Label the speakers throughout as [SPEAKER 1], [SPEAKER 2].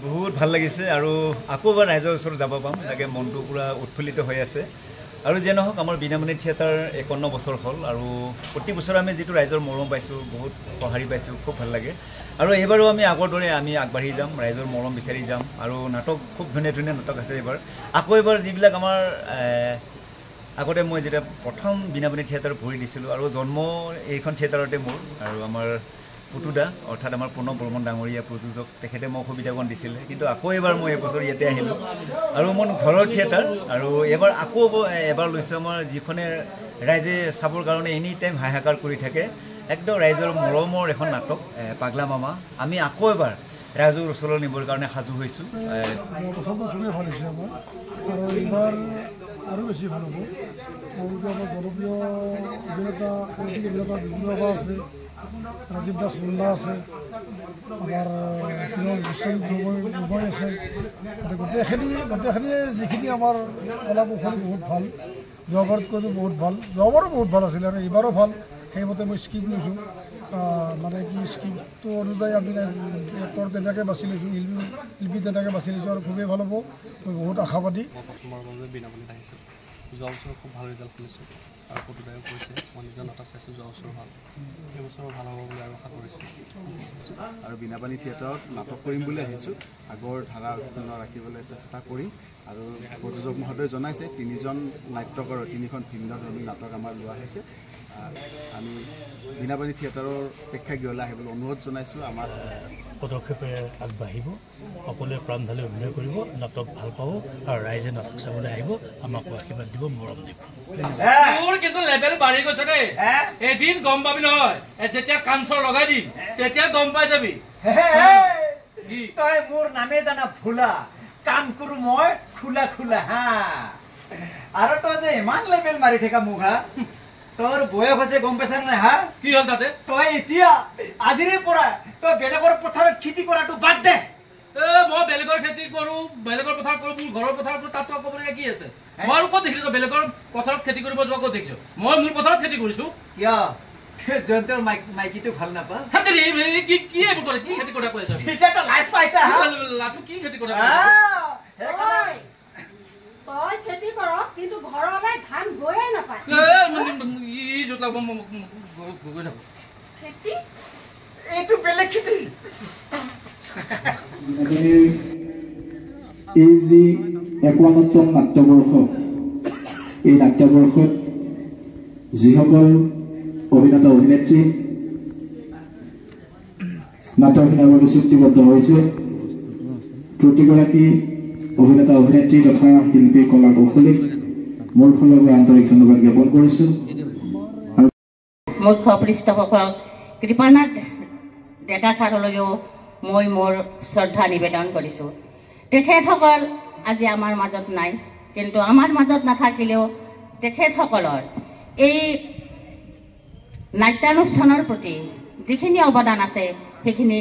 [SPEAKER 1] বহুত ভাল লাগিছে আৰু আকৌ এবাৰ ৰাইজৰ ওচৰত যাব পাম তাকে মনটো পুৰা উৎফুল্লিত হৈ আছে আৰু যে নহওক আমাৰ বীণাপাণি থিয়েটাৰ 51 বছৰ হ'ল আৰু প্ৰতি বছৰ আমি যিটো ৰাইজৰ মৰম পাইছোঁ বহুত সঁহাৰি পাইছোঁ খুব ভাল লাগে আৰু এইবাৰো আমি আগৰ দৰে আমি আগবাঢ়ি যাম ৰাইজৰ মৰম বিচাৰি যাম আৰু নাটক খুব ধুনীয়া ধুনীয়া নাটক আছে এইবাৰ আকৌ এবাৰ যিবিলাক আমাৰ আগতে মই যেতিয়া প্ৰথম বীণাপাণি থিয়েটাৰত ভৰি দিছিলোঁ আৰু জন্ম এইখন থিয়েটাৰতে মোৰ আৰু আমাৰ পুতুদা অৰ্থাৎ আমাৰ প্ৰণৱ বৰ্মন ডাঙৰীয়া প্ৰযোজক তেখেতে মোক সুবিধাকণ দিছিলে কিন্তু আকৌ এবাৰ মই এবছৰ ইয়াতে আহিলোঁ আৰু মোৰ ঘৰৰ থিয়েটাৰ আৰু এবাৰ আকৌ এবাৰ লৈছোঁ আমাৰ যিখনে ৰাইজে চাবৰ কাৰণে এনি টাইম হাহাকাৰ কৰি থাকে একদম ৰাইজৰ মৰমৰ এখন নাটক পাগলা মামা আমি আকৌ এবাৰ ৰাইজৰ ওচৰলৈ নিবৰ কাৰণে সাজু হৈছোঁ
[SPEAKER 2] খুবেই ভাল হৈছে আমাৰ আৰু এইবাৰ আৰু বেছি ভাল হ'ব তেওঁলোকে আমাৰ জনপ্ৰিয় অভিনেতা অভিনেতা আছে ৰাজীৱ দাস মুণ্ডা আছে আমাৰ বিশ্বজিৎ গগৈ আছে গোটেইখিনিয়ে যিখিনি আমাৰ কলা কৌশলী বহুত ভাল যোৱাবাৰতকৈতো বহুত ভাল যোৱাবাৰো বহুত ভাল আছিলে আৰু এইবাৰো ভাল সেইমতে মই স্ক্ৰিপ্ট লৈছোঁ মানে কি স্ক্ৰিপ্টটো অনুযায়ী আমি এক্টৰ তেনেকৈ বাছি লৈছোঁ শিল্পী তেনেকৈ বাছি লৈছোঁ আৰু খুবেই ভাল হ'ব মই বহুত আশাবাদী
[SPEAKER 3] বীণাপাণিত আহিছোঁ যোৱা বছৰ খুব ভাল ৰিজাল্ট শুনিছোঁ আৰু প্ৰতিবাৰে কৈছে মই নিজৰ নাটক চাইছোঁ যোৱা বছৰ ভাল এইবছৰ ভাল হ'ব বুলি আৰু আশা কৰিছোঁ
[SPEAKER 4] আৰু বীণাপাণি থিয়েটাৰত নাটক কৰিম বুলি আহিছোঁ আগৰ ধাৰা অক্ষুণ্ণ ৰাখিবলৈ চেষ্টা কৰিম আৰু প্ৰযোজক মহোদয়ে জনাইছে 3জন নাট্যকৰ 3খন ভিন্ন ধৰ্মী নাটক আমাৰ লোৱা হৈছে আমি বীণাপাণি থিয়েটাৰৰ প্ৰেক্ষাগৃহলৈ আহিবলৈ অনুৰোধ জনাইছোঁ আমাৰ
[SPEAKER 5] পদক্ষেপেৰে আগবাঢ়িব সকলোৱে প্ৰাণ ঢালি অভিনয় কৰিব নাটক ভাল পাব আৰু ৰাইজে নাটক চাবলৈ আহিব আমাক আশীৰ্বাদ দিব মৰম দিব
[SPEAKER 6] তোৰ কিন্তু লেভেল বাঢ়ি গৈছে দেই এদিন গম পাবি নহয় যেতিয়া কাঞ্চৰ লগাই দিম তেতিয়া গম পাই যাবি
[SPEAKER 1] তই মোৰ নামে জানা ভোলা কাম কৰো মই খোলা খোলা হা আৰু তই যে ইমান লেভেল মাৰি থাকা মোক হা তোৰ বয়স হৈছে গম পাইছা নাই হা
[SPEAKER 6] কি হ'ল তাতে
[SPEAKER 1] তই এতিয়া আজিৰে পৰা তই বেলেগৰ পথাৰত খেতি কৰাটো বাদ দে
[SPEAKER 6] মই বেলেগৰ খেতি কৰো বেলেগৰ পথাৰত কৰো মোৰ ঘৰৰ পথাৰত কৰো তাতো ক'বলগীয়া কি আছে মই আৰু ক'ত দেখিছো বেলেগৰ পথাৰত খেতি কৰিব যোৱা ক'ত দেখিছো মই মোৰ পথাৰত খেতি কৰিছো
[SPEAKER 1] কিয় জয়ন্তৰ মাইকীটো ভাল নাপা
[SPEAKER 6] কি কি এইবোৰ কৰে কি খেতি কৰা কৈ আছা
[SPEAKER 1] এতিয়াতো লাজ পাইছা
[SPEAKER 6] লাজু কি খেতি কৰা
[SPEAKER 7] তই খেতি কৰ কিন্তু ঘৰলৈ ধান গৈয়ে নাপায়
[SPEAKER 6] ই জোতা
[SPEAKER 7] খেতি
[SPEAKER 1] এইটো বেলেগ খেতি
[SPEAKER 8] এই যি 51তম নাট্যবৰ্ষ এই নাট্যবৰ্ষত যিসকল অভিনেতা অভিনেত্ৰী নাটক অভিনয়ৰ বাবে চুক্তিবদ্ধ হৈছে প্ৰতিগৰাকী অভিনেতা অভিনেত্ৰী তথা শিল্পী কলা কৌশলীক মোৰ ফালৰ পৰা আন্তৰিক ধন্যবাদ জ্ঞাপন কৰিছোঁ
[SPEAKER 9] মুখ্য পৃষ্ঠপোষক কৃপানাথ ডেকা ছাৰলৈও মই মোৰ শ্ৰদ্ধা নিবেদন কৰিছোঁ তেখেতসকল আজি আমাৰ মাজত নাই কিন্তু আমাৰ মাজত নাথাকিলেও তেখেতসকলৰ এই নাট্যানুষ্ঠানৰ প্ৰতি যিখিনি অৱদান আছে সেইখিনি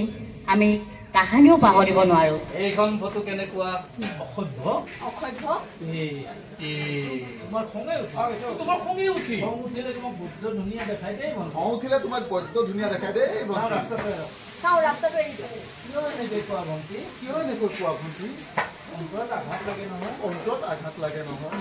[SPEAKER 9] আমি কাহানিও পাহৰিব নোৱাৰো
[SPEAKER 6] এইখন ফটো কেনেকুৱা অসভ্য
[SPEAKER 7] অসভ্য
[SPEAKER 6] তোমাৰ খঙে উঠি
[SPEAKER 2] খং উঠিলে তোমাক বদ্য ধুনীয়া দেখাই দেই খং উঠিলে তোমাক বদ্য ধুনীয়া দেখাই দেই
[SPEAKER 7] চাও ৰাস্তাটো এৰি
[SPEAKER 2] কিয় এনেকৈ কোৱা ভণ্টি অন্তৰত আঘাত লাগে নহয়